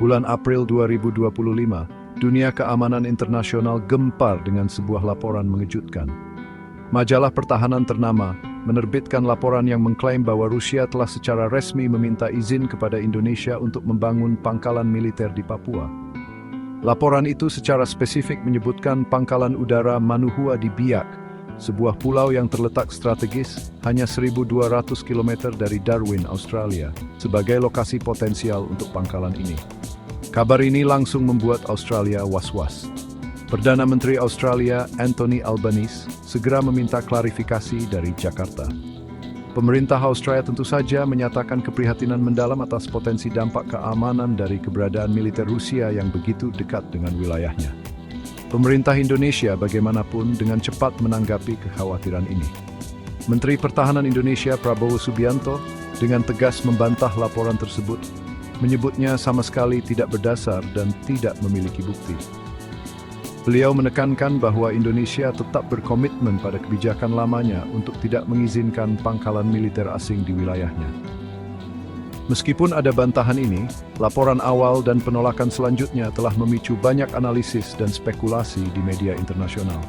Bulan April 2025, dunia keamanan internasional gempar dengan sebuah laporan mengejutkan. Majalah pertahanan ternama menerbitkan laporan yang mengklaim bahwa Rusia telah secara resmi meminta izin kepada Indonesia untuk membangun pangkalan militer di Papua. Laporan itu secara spesifik menyebutkan pangkalan udara Manuhua di Biak, sebuah pulau yang terletak strategis hanya 1.200 km dari Darwin, Australia, sebagai lokasi potensial untuk pangkalan ini. Kabar ini langsung membuat Australia was-was. Perdana Menteri Australia Anthony Albanese segera meminta klarifikasi dari Jakarta. Pemerintah Australia tentu saja menyatakan keprihatinan mendalam atas potensi dampak keamanan dari keberadaan militer Rusia yang begitu dekat dengan wilayahnya. Pemerintah Indonesia bagaimanapun dengan cepat menanggapi kekhawatiran ini. Menteri Pertahanan Indonesia Prabowo Subianto dengan tegas membantah laporan tersebut, menyebutnya sama sekali tidak berdasar dan tidak memiliki bukti. Beliau menekankan bahwa Indonesia tetap berkomitmen pada kebijakan lamanya untuk tidak mengizinkan pangkalan militer asing di wilayahnya. Meskipun ada bantahan ini, laporan awal dan penolakan selanjutnya telah memicu banyak analisis dan spekulasi di media internasional.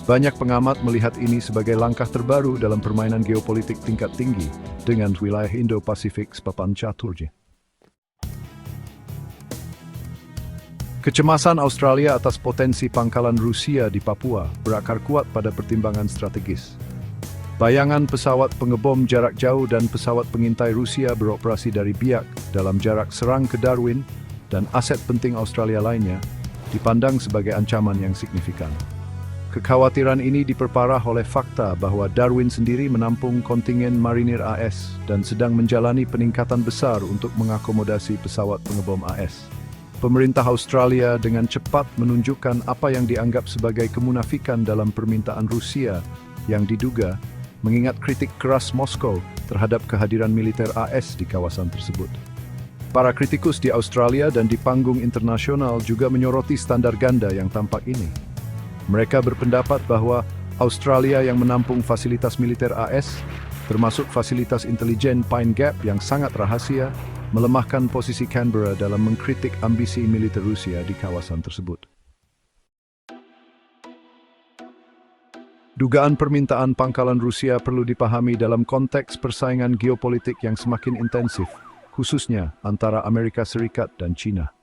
Banyak pengamat melihat ini sebagai langkah terbaru dalam permainan geopolitik tingkat tinggi dengan wilayah Indo-Pasifik sepapan caturnya. Kecemasan Australia atas potensi pangkalan Rusia di Papua berakar kuat pada pertimbangan strategis. Bayangan pesawat pengebom jarak jauh dan pesawat pengintai Rusia beroperasi dari Biak dalam jarak serang ke Darwin dan aset penting Australia lainnya dipandang sebagai ancaman yang signifikan. Kekhawatiran ini diperparah oleh fakta bahwa Darwin sendiri menampung kontingen marinir AS dan sedang menjalani peningkatan besar untuk mengakomodasi pesawat pengebom AS. Pemerintah Australia dengan cepat menunjukkan apa yang dianggap sebagai kemunafikan dalam permintaan Rusia yang diduga mengingat kritik keras Moskow terhadap kehadiran militer AS di kawasan tersebut. Para kritikus di Australia dan di panggung internasional juga menyoroti standar ganda yang tampak ini. Mereka berpendapat bahwa Australia yang menampung fasilitas militer AS, termasuk fasilitas intelijen Pine Gap yang sangat rahasia, melemahkan posisi Canberra dalam mengkritik ambisi militer Rusia di kawasan tersebut. Dugaan permintaan pangkalan Rusia perlu dipahami dalam konteks persaingan geopolitik yang semakin intensif, khususnya antara Amerika Serikat dan China.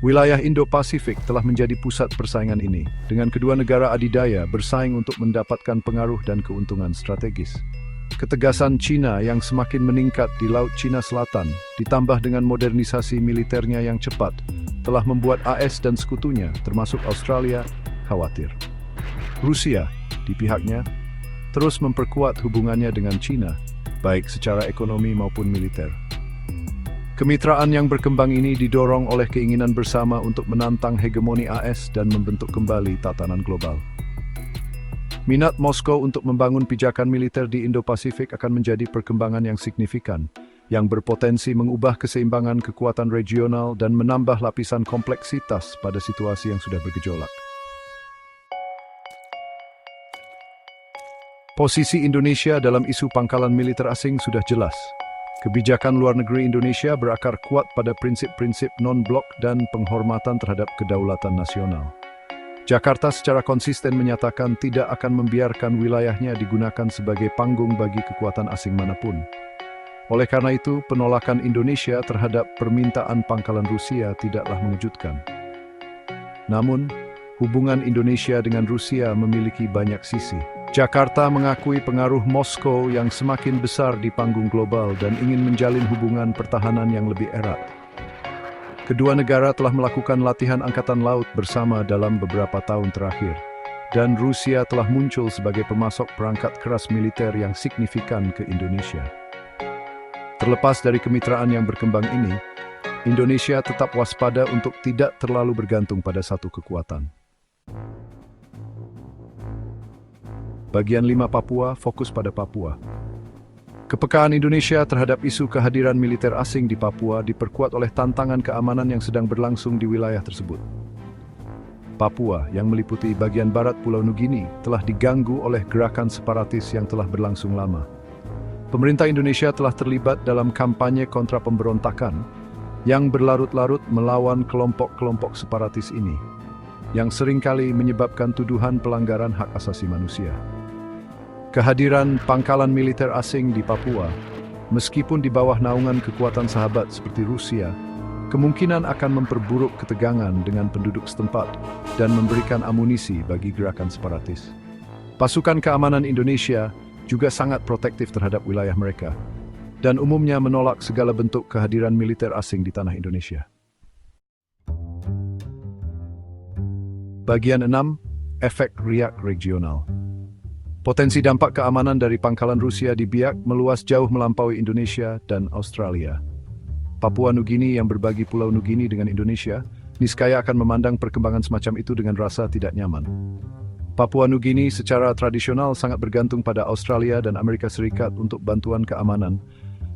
Wilayah Indo-Pasifik telah menjadi pusat persaingan ini, dengan kedua negara adidaya bersaing untuk mendapatkan pengaruh dan keuntungan strategis. Ketegasan China yang semakin meningkat di Laut Cina Selatan, ditambah dengan modernisasi militernya yang cepat, telah membuat AS dan sekutunya, termasuk Australia, khawatir. Rusia, di pihaknya, terus memperkuat hubungannya dengan China, baik secara ekonomi maupun militer. Kemitraan yang berkembang ini didorong oleh keinginan bersama untuk menantang hegemoni AS dan membentuk kembali tatanan global. Minat Moskow untuk membangun pijakan militer di Indo-Pasifik akan menjadi perkembangan yang signifikan, yang berpotensi mengubah keseimbangan kekuatan regional dan menambah lapisan kompleksitas pada situasi yang sudah bergejolak. Posisi Indonesia dalam isu pangkalan militer asing sudah jelas. Kebijakan luar negeri Indonesia berakar kuat pada prinsip-prinsip non-blok dan penghormatan terhadap kedaulatan nasional. Jakarta secara konsisten menyatakan tidak akan membiarkan wilayahnya digunakan sebagai panggung bagi kekuatan asing manapun. Oleh karena itu, penolakan Indonesia terhadap permintaan pangkalan Rusia tidaklah mengejutkan. Namun, hubungan Indonesia dengan Rusia memiliki banyak sisi. Jakarta mengakui pengaruh Moskow yang semakin besar di panggung global dan ingin menjalin hubungan pertahanan yang lebih erat. Kedua negara telah melakukan latihan angkatan laut bersama dalam beberapa tahun terakhir, dan Rusia telah muncul sebagai pemasok perangkat keras militer yang signifikan ke Indonesia. Terlepas dari kemitraan yang berkembang ini, Indonesia tetap waspada untuk tidak terlalu bergantung pada satu kekuatan. Bagian 5 Papua fokus pada Papua. Kepekaan Indonesia terhadap isu kehadiran militer asing di Papua diperkuat oleh tantangan keamanan yang sedang berlangsung di wilayah tersebut. Papua, yang meliputi bagian barat Pulau Nugini, telah diganggu oleh gerakan separatis yang telah berlangsung lama. Pemerintah Indonesia telah terlibat dalam kampanye kontra pemberontakan, yang berlarut-larut melawan kelompok-kelompok separatis ini, yang seringkali menyebabkan tuduhan pelanggaran hak asasi manusia. Kehadiran pangkalan militer asing di Papua, meskipun di bawah naungan kekuatan sahabat seperti Rusia, kemungkinan akan memperburuk ketegangan dengan penduduk setempat dan memberikan amunisi bagi gerakan separatis. Pasukan keamanan Indonesia juga sangat protektif terhadap wilayah mereka, dan umumnya menolak segala bentuk kehadiran militer asing di tanah Indonesia. Bagian 6. Efek riak regional. Potensi dampak keamanan dari pangkalan Rusia di Biak meluas jauh melampaui Indonesia dan Australia. Papua Nugini yang berbagi Pulau Nugini dengan Indonesia, niscaya akan memandang perkembangan semacam itu dengan rasa tidak nyaman. Papua Nugini secara tradisional sangat bergantung pada Australia dan Amerika Serikat untuk bantuan keamanan,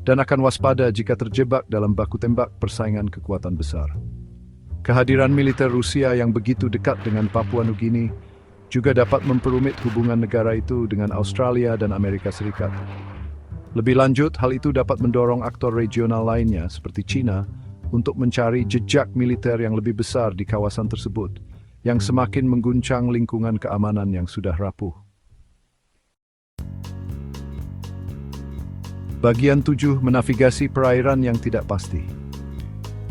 dan akan waspada jika terjebak dalam baku tembak persaingan kekuatan besar. Kehadiran militer Rusia yang begitu dekat dengan Papua Nugini juga dapat memperumit hubungan negara itu dengan Australia dan Amerika Serikat. Lebih lanjut, hal itu dapat mendorong aktor regional lainnya seperti China untuk mencari jejak militer yang lebih besar di kawasan tersebut, yang semakin mengguncang lingkungan keamanan yang sudah rapuh. Bagian 7. Menavigasi perairan yang tidak pasti.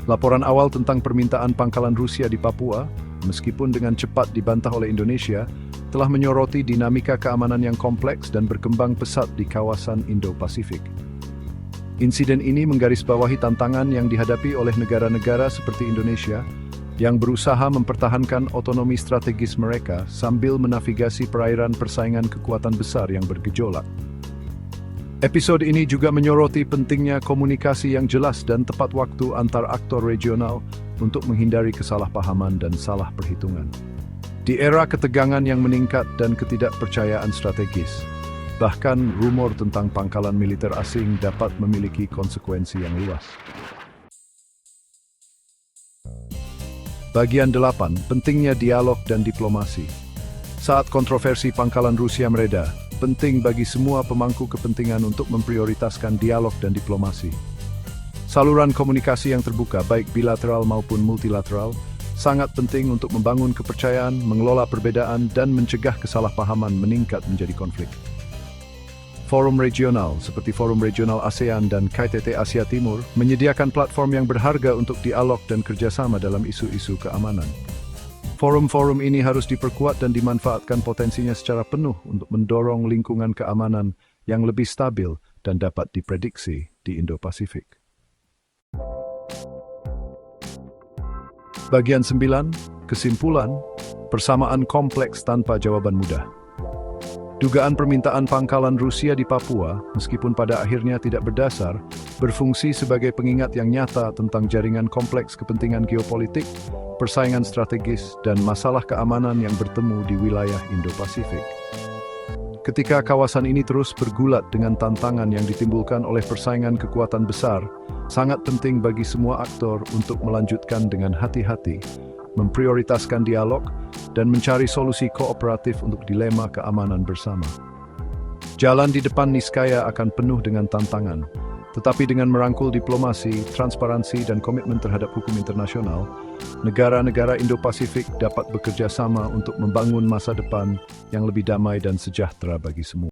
Laporan awal tentang permintaan pangkalan Rusia di Papua, meskipun dengan cepat dibantah oleh Indonesia, telah menyoroti dinamika keamanan yang kompleks dan berkembang pesat di kawasan Indo-Pasifik. Insiden ini menggarisbawahi tantangan yang dihadapi oleh negara-negara seperti Indonesia yang berusaha mempertahankan otonomi strategis mereka sambil menavigasi perairan persaingan kekuatan besar yang bergejolak. Episode ini juga menyoroti pentingnya komunikasi yang jelas dan tepat waktu antar aktor regional untuk menghindari kesalahpahaman dan salah perhitungan. Di era ketegangan yang meningkat dan ketidakpercayaan strategis, bahkan rumor tentang pangkalan militer asing dapat memiliki konsekuensi yang luas. Bagian 8. Pentingnya dialog dan diplomasi. Saat kontroversi pangkalan Rusia mereda, penting bagi semua pemangku kepentingan untuk memprioritaskan dialog dan diplomasi. Saluran komunikasi yang terbuka, baik bilateral maupun multilateral, sangat penting untuk membangun kepercayaan, mengelola perbedaan, dan mencegah kesalahpahaman meningkat menjadi konflik. Forum regional seperti Forum Regional ASEAN dan KTT Asia Timur menyediakan platform yang berharga untuk dialog dan kerjasama dalam isu-isu keamanan. Forum-forum ini harus diperkuat dan dimanfaatkan potensinya secara penuh untuk mendorong lingkungan keamanan yang lebih stabil dan dapat diprediksi di Indo-Pasifik. Bagian 9. Kesimpulan, persamaan kompleks tanpa jawaban mudah. Dugaan permintaan pangkalan Rusia di Papua, meskipun pada akhirnya tidak berdasar, berfungsi sebagai pengingat yang nyata tentang jaringan kompleks kepentingan geopolitik, persaingan strategis, dan masalah keamanan yang bertemu di wilayah Indo-Pasifik. Ketika kawasan ini terus bergulat dengan tantangan yang ditimbulkan oleh persaingan kekuatan besar, sangat penting bagi semua aktor untuk melanjutkan dengan hati-hati, memprioritaskan dialog, dan mencari solusi kooperatif untuk dilema keamanan bersama. Jalan di depan niscaya akan penuh dengan tantangan, tetapi dengan merangkul diplomasi, transparansi, dan komitmen terhadap hukum internasional, negara-negara Indo-Pasifik dapat bekerja sama untuk membangun masa depan yang lebih damai dan sejahtera bagi semua.